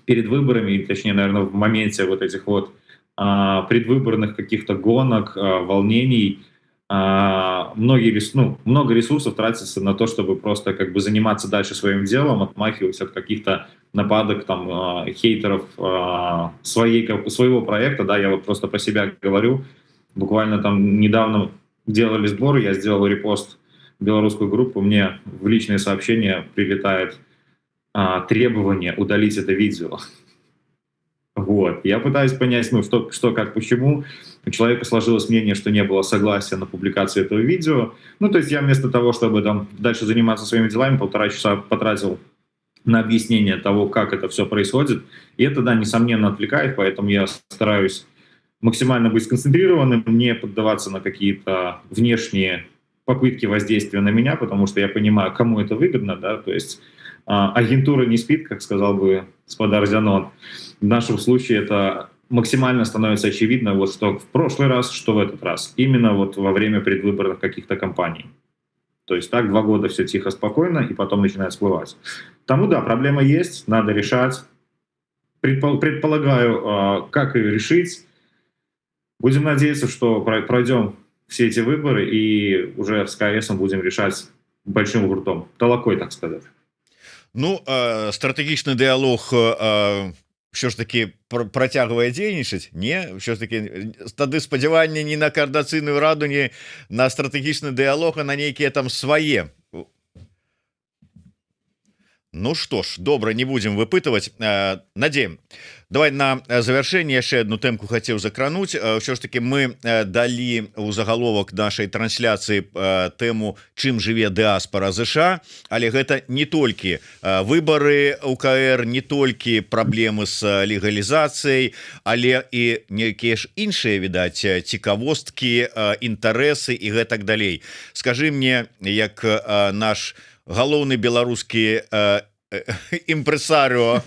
перед выборами, точнее, наверное, в моменте вот этих вот предвыборных каких-то гонок, волнений, много ресурсов тратится на то, чтобы просто как бы заниматься дальше своим делом, отмахиваться от каких-то нападок, там, хейтеров своего проекта, да, я вот просто про себя говорю, буквально там недавно делали сбор, я сделал репост в белорусскую группу, мне в личные сообщения прилетает требование удалить это видео. Вот. Я пытаюсь понять, что, как, почему. У человека сложилось мнение, что не было согласия на публикацию этого видео. То есть я вместо того, чтобы там дальше заниматься своими делами, 1,5 часа потратил на объяснение того, как это все происходит. И это, да, несомненно, отвлекает, поэтому я стараюсь максимально быть сконцентрированным, не поддаваться на какие-то внешние попытки воздействия на меня, потому что я понимаю, кому это выгодно, да, то есть агентура не спит, как сказал бы господар Зянон. В нашем случае это максимально становится очевидно, вот что в прошлый раз, что в этот раз. Именно вот во время предвыборных каких-то кампаний. То есть так 2 года все тихо, спокойно, и потом начинает всплывать. Тому, да, проблема есть, надо решать. Предполагаю, как ее решить. Будем надеяться, что пройдем все эти выборы и уже с КС будем решать большим гуртом. Толокой, так сказать. Стратэгічны дыялог ўсё ж таки працягвае дзейнічаць, не, ўсё ж таки тады спадзяванне не на каардынацыйную раду, не на стратэгічны дыялог, а на нейкія там свае. Что ж, добра, не будем выпытывать. Надеем. Давай на завершэнне яшчэ одну тэмку хацеў закрануць. Ўсё ж таки мы далі ў загаловак нашай трансляцыі тэму, чым жыве дыаспара ЗША, але гэта не толькі выбары УКР, не толькі праблемы з легалізацыяй, але і нейкія ж іншыя, відаць, цікавосткі, інтарэсы і гэтак далей. Скажы мне, як наш галоўны беларускі імпрэсарыо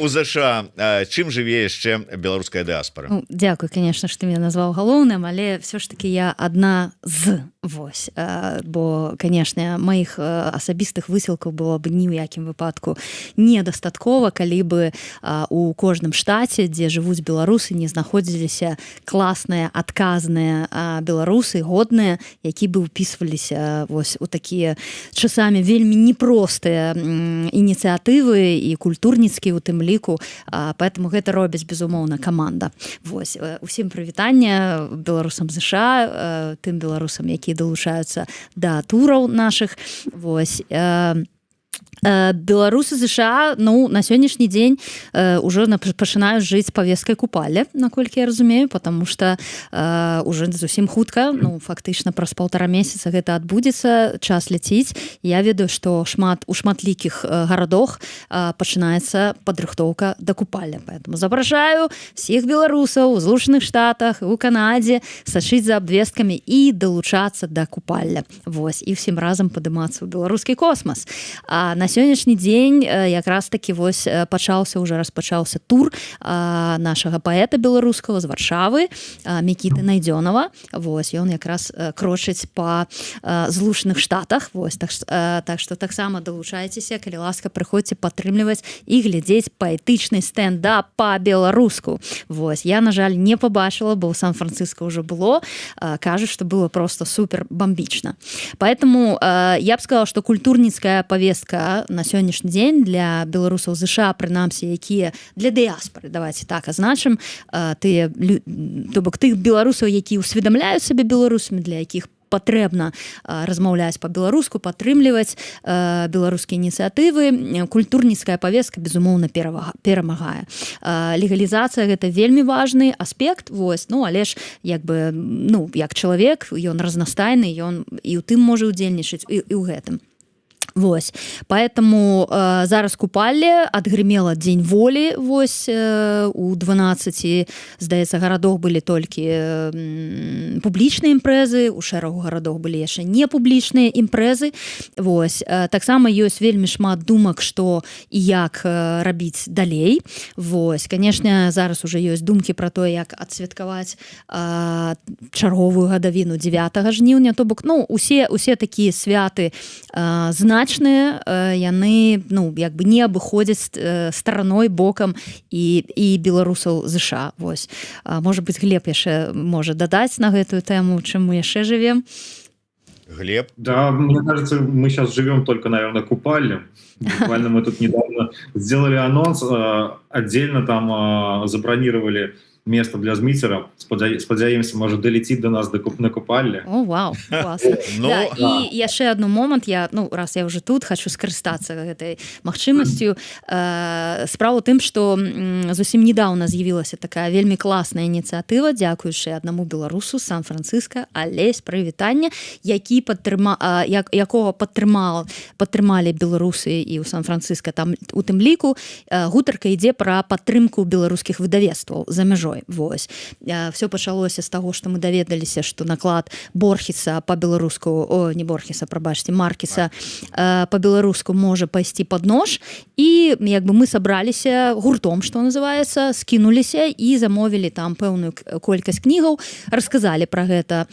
у ЗША, чым жыве яшчэ беларуская дыаспара? Дзякуй, конечно, што ты меня назваў галоўным, але все ж таки я адна з вось, бо, конечно, маіх асабістых высілкаў было б ні ў якім выпадку недастаткова, калі бы у кожным штаце, дзе жывуць беларусы, не знаходзіліся класныя, адказныя беларусы, годныя, які бы ўпісваліся вось у такія часамі вельмі непростыя ініцыятывы і культурніцкія у тым ліку, поэтому гэта робіць, безумоўна, каманда. Вось, усім прывітанне беларусам ЗША, тым беларусам, якія долучаюцца да тураў нашых. Вось, беларусы ЗША, на сённяшні дзень уже пачынаюць жыць павесткай купальня, наколькі я разумею, потому что уже зусім хутка, фактычна праз 1,5 месяца гэта адбудзецца, час ляціць. Я ведаю, што у шматлікіх гарадах пачынаецца падрыхтоўка да купальня, поэтому запрашаю всіх беларусаў у Злучаных Штатах, у Канадзе сачыць за абвесткамі і далучацца да купальня. Вось, і всім разам падымацца ў беларускі космас. А на сённяшні дзень якраз таки вось распачаўся тур нашага паэта беларускага з Варшавы, Мікіты Найдзёнава. Вось, ён якраз крочыць па Злучаных Штатах. Вось, так што таксама далучайцеся, калі ласка, прыходзьце падтрымліваць і глядзець паэтычны стендап па-беларуску. Вось, я, на жаль, не побачила, бо ў Сан-Франциско уже было. Кажуць, што было просто супер бомбічна. Поэтому я б сказала, што культурніцкая повестка на сённяшні дзень для беларусаў ЗША, прынамсі, якія для дыяспары, давайте так азначым, то бок тых беларусаў, якія усведамляюць сабе беларусамі, для якіх патрэбна размаўляць па-беларуску, падтрымліваць беларускія ініцыятывы. Культурніцкая павестка, безумоўна, перамагае. Легалізацыя — гэта вельмі важны аспект, вось, ну, але ж, як бы, ну, як чалавек, ён разнастайны, ён і ў тым можа удзельнічаць, і ў гэтым. Вось, поэтому зараз купалле адгрымела дзень волі, вось, у 12, здаецца, гарадах былі толькі публічныя імпрэзы, у шэрагу гарадах былі яшчэ не публічныя імпрэзы. Вось, таксама ёсць вельмі шмат думак, што і як рабіць далей. Вось, канешне, зараз уже ёсць думкі пра тое, як адсвяткаваць чарговую гадавіну 9 жніўня, то бок, ну, усе такія святы значныя, яны, ну, як бы не абыходзяць стараной, бокам і беларусаў ЗША. Вось. Можа быць, Глеб яшчэ можа дадаць на гэтую тэму, чым мы яшчэ живем. Глеб? Да, мне кажется, мы сейчас живем только, наверное, купальнем. Буквально мы тут недавно сделали анонс, отдельно там забронировали место для зміцера. Спадзяемся, можа далеціць до нас на купалле. О, вау, класна. Да, і яшчэ адну момант, ну, раз я уже тут, хочу скарыстацца гэтай магчымасцю. Справа ў тым, што зусім недавно з'явілася такая вельмі класная ініцыятыва, дзякуючы аднаму беларусу, Сан-Франциско, Алесь, прывітанне, якога падтрымалі беларусы і ў Сан-Франциско, там у тым ліку гутарка ідзе пра падтрымку беларускіх выдавецтваў за мяжой. Вось. Все пачалося з таго, што мы даведаліся, што наклад Борхеса па-беларуску, не Борхеса, прабачце, Маркеса па-беларуску можа пайсці пад нож, і як бы мы сабраліся гуртом, што называецца, скінуліся і замовілі там пэўную колькасць кнігаў, расказалі пра гэта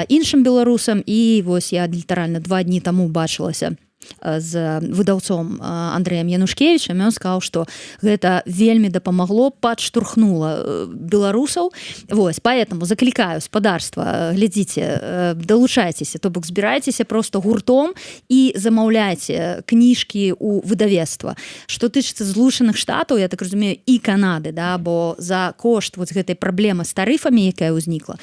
іншым беларусам, і вось я літаральна 2 дні таму бачылася з выдаўцом Андрэем Янушкевічам, ён сказаў, што гэта вельмі дапамагло, падштурхнула беларусаў. Вось, поэтому заклікаю спадарства, глядзіце, далучайцеся, то бок збірайцеся просто гуртом і замаўляйце кніжкі ў выдавецтва. Што тычыцца Злучаных Штатаў, я так разумею, і Канады, да, бо за кошт вот гэтай праблемы з тарыфамі, якая ўзнікла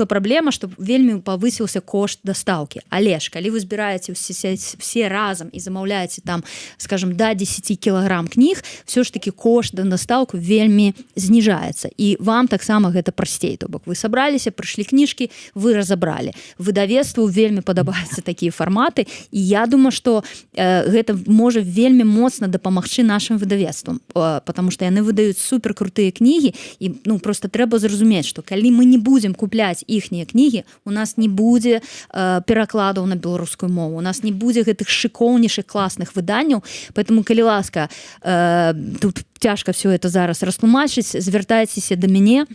праблема, што вельмі павысіўся кошт дастаўкі. Але ж, калі вы збіраеце все разам і замаўляеце там, скажем, до 10 кілаграм кніг, все ж таки кошт на дастаўку вельмі зніжаецца. І вам таксама гэта прасцей. То бок вы сабраліся, прыйшлі кніжкі, вы разабралі. Выдавецтву вельмі падабаюцца такія фарматы, і я думаю, што гэта можа вельмі моцна дапамагчы нашым выдавецтвам, потому што яны выдаюць суперкрутыя кнігі, і ну, просто трэба зразумець, што калі мы не будзем купляць іхнія кнігі, у нас не будзе перакладаў на беларускую мову, у нас не будзе гэтых шыкоўнейшых класных выданняў, поэтому, калі ласка, тут цяжка все это зараз растлумачыць, звяртайцеся да мяне,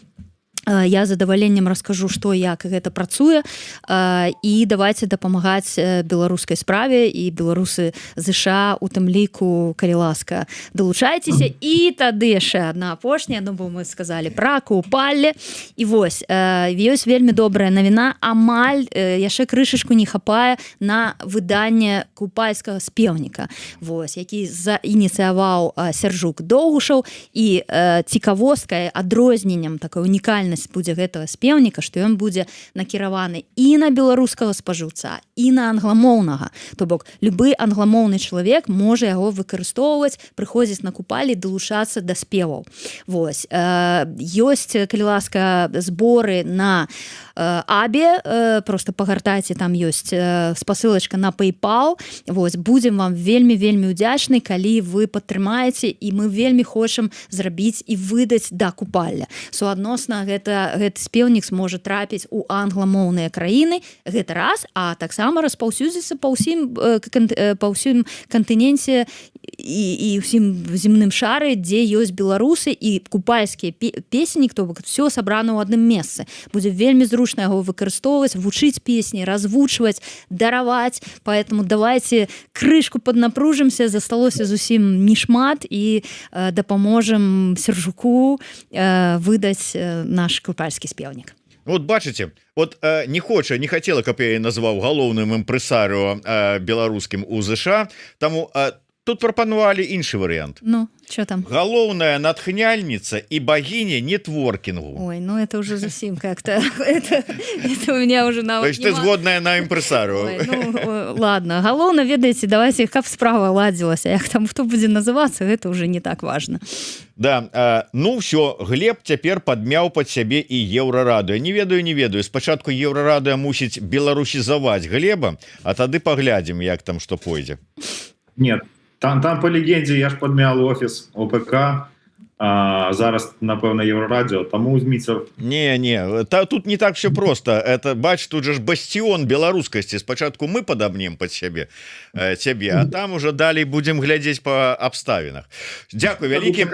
я з задаваленнем раскажу, што як гэта працуе, і давайте дапамагаць беларускай справе, і беларусы ЗША у тым ліку, калі ласка, далучайцеся. І тады яшчэ адна апошняя, ну, бо мы сказалі пра купалле, і вось, ёсць вельмі добрая навіна, амаль яшчэ крышачку не хапае на выданне купальскага спеўніка, вось, які заініцыяваў Сяржук Доўгушаў, і цікавосткай, адрозненнем, такой унікальнай будзе гэтага спеўніка, што ён будзе накіраваны і на беларускага спажыўца, і на англамоўнага. То бок, любы англамоўны чалавек можа яго выкарыстоўваць, прыходзіць на купалі, далучацца да спеваў. Вось. Ёсць, калі ласка, зборы на Абе, просто пагартайце, там ёсць спасылачка на PayPal. Вось, будзем вам вельмі удзячны, калі вы падтрымаеце, і мы вельмі хочам зрабіць і выдаць да купалля. Суадносна гэты спеўнік зможа трапіць у англамоўныя краіны, гэта раз, а таксама распаўсюдзіцца па ўсім кантыненце і ўсім земным шары, дзе ёсць беларусы, і купальскія песні, то бок все сабрана ў адным месцы. Будзе вельмі зручна яго выкарыстоўваць, вучыць песні, развучваць, дараваць, поэтому давайте крышку поднапружимся, засталося зусім не шмат, і дапаможам Сяржуку выдаць наш купальскі спеўнік. Вот бачыце, вот не хацела, каб я назваў галоўным імпрэсарыо беларускім у ЗША, таму тут прапанавалі іншы варыянт. Ну, что там? Галоўная натхняльніца і багіня нетворкінгу. Ой, ну это уже совсем как-то... Это у меня уже... То есть ты згодная на імпрэсарыю. Ой, ну, ладно. Галоўна, ведаеце, давайте, каб справа ладзілася. Як там хто будзе называцца, гэта уже не так важно. Да, ну все, Глеб цяпер падмяў пад сябе і еўрарадыё. Не ведаю. Спачатку еўрарадыё мусіць беларусізаваць Глеба, а тады паглядзім, як там што пойдзе. Нет, там по легенде я ж подмял офис ОПК, зараз, напэўна, Еврорадио, тому Зміцер. Не, тут не так все просто. Это, бач, тут же ж бастион беларускасці. Спачатку мы падабнем пад сябе цябе, а там уже далей будем глядзець по абставінах. Дзякуй вялікі.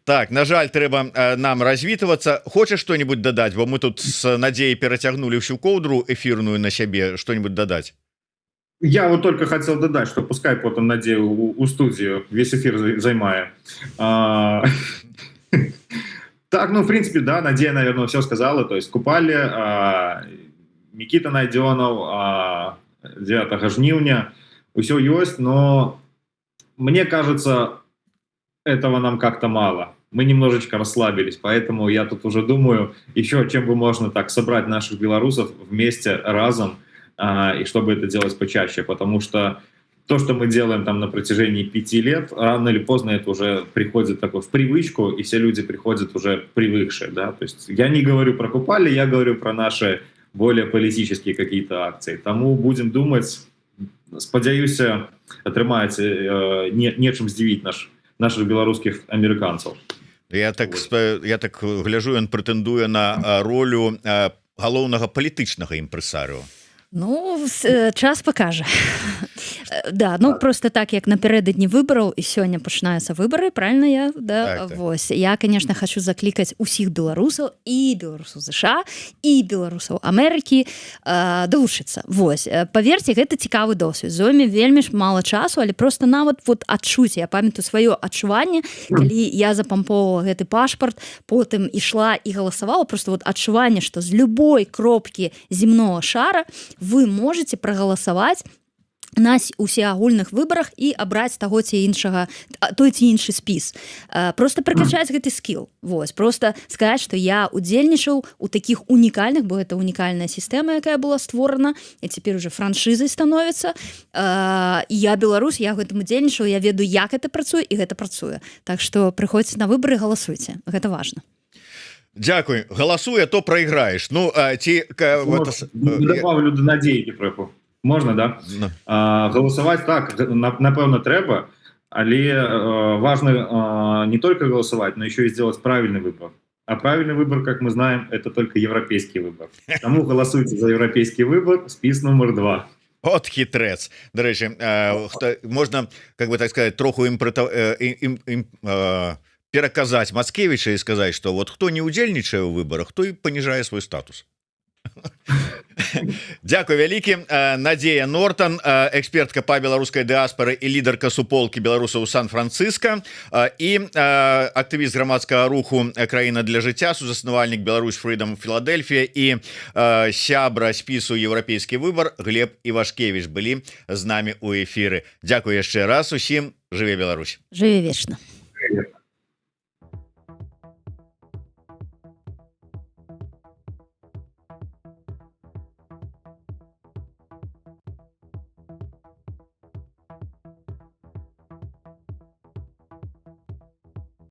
Так, на жаль, трэба нам развітвацца. Хочаш что-нибудь дадаць, бо мы тут с Надзеяй перацягнули всю коўдру эфирную на сябе, что-нибудь дадаць? Я вот только хотел додать, что пускай потом Надею у студию весь эфир займая. Так, ну, в принципе, да, Надея, наверное, все сказала. То есть Купали, Микита Найденов, 9 жнивня, все есть, но мне кажется, этого нам как-то мало. Мы немножечко расслабились, поэтому я тут уже думаю, еще чем бы можно так собрать наших белорусов вместе, разом, и чтобы это делать почаще, потому что то, что мы делаем там на протяжении 5 лет, рано или поздно это уже приходит такой в привычку, и все люди приходят уже привыкшие, да, то есть я не говорю про Купали, я говорю про наши более политические какие-то акции, тому будем думать, спадзяюся, атрымаецца нечым здзівіць наших беларускіх амерыканцаў. Я так гляжу, ён прэтэндуе на ролю галоўнага палітычнага імпрэсарыо. Ну, час покажа. Да, ну просто так, як напярэдадні выбараў і сёння пачынаюцца выбары, правильно я? Да, так. Вось. Я, конечно, хочу заклікаць усіх беларусаў і беларусаў ЗША і беларусаў Амерыкі далучыцца. Вось. Паверьце, гэта цікавы досвед. Зойме вельмі ж мала часу, але просто нават вот адчуць, я памятаю сваё адчуванне, калі я запампоўвала гэты пашпарт, потым ішла і галасавала, просто вот адчуванне, што з любой кропкі земного шара вы можете прагаласаваць на усеагульных выбарах і абраць таго ці іншага, той ці іншы спіс. Просто пракачаць гэты скіл. Вось, просто сказаць, што я удзельнічаў у такіх унікальных, бо гэта унікальная сістэма, якая была створана, і цяпер уже франшызай становіцца. Я беларус, я гэтым удзельнічаў, я ведаю, як гэта працуе, і гэта працуе. Так што прыходзьце на выбары, галасуйце. Гэта важна. Дякую. Галасуй, а то проиграешь. Ну, ці... Добавлю до надейки троху. Можна, да? No. Голосовать так, напевно, треба, але важно не только голосовать, но еще и сделать правильный выбор. А правильный выбор, как мы знаем, это только европейский выбор. Тому голосуйте за европейский выбор, спис номер 2. От хитрец. До речі, можна, как бы так сказать, троху пераказаць Мацкевіча і сказаць, што вот хто не удзельнічае ў выбарах, той паніжае свой статус. Дзякуй вялікі. Надзея Нортан, экспертка па беларускай дыаспары і лідарка суполкі беларусаў Сан-Францыска, і актывіст грамадскага руху «Краіна для жыцця», сузаснавальнік Беларусь Freedom Філадельфія і сябра спісу «Еўрапейскі выбар» Глеб Івашкевіч былі з намі ў эфіры. Дзякуй яшчэ раз усім. Жыве Беларусь. Жыве вечна.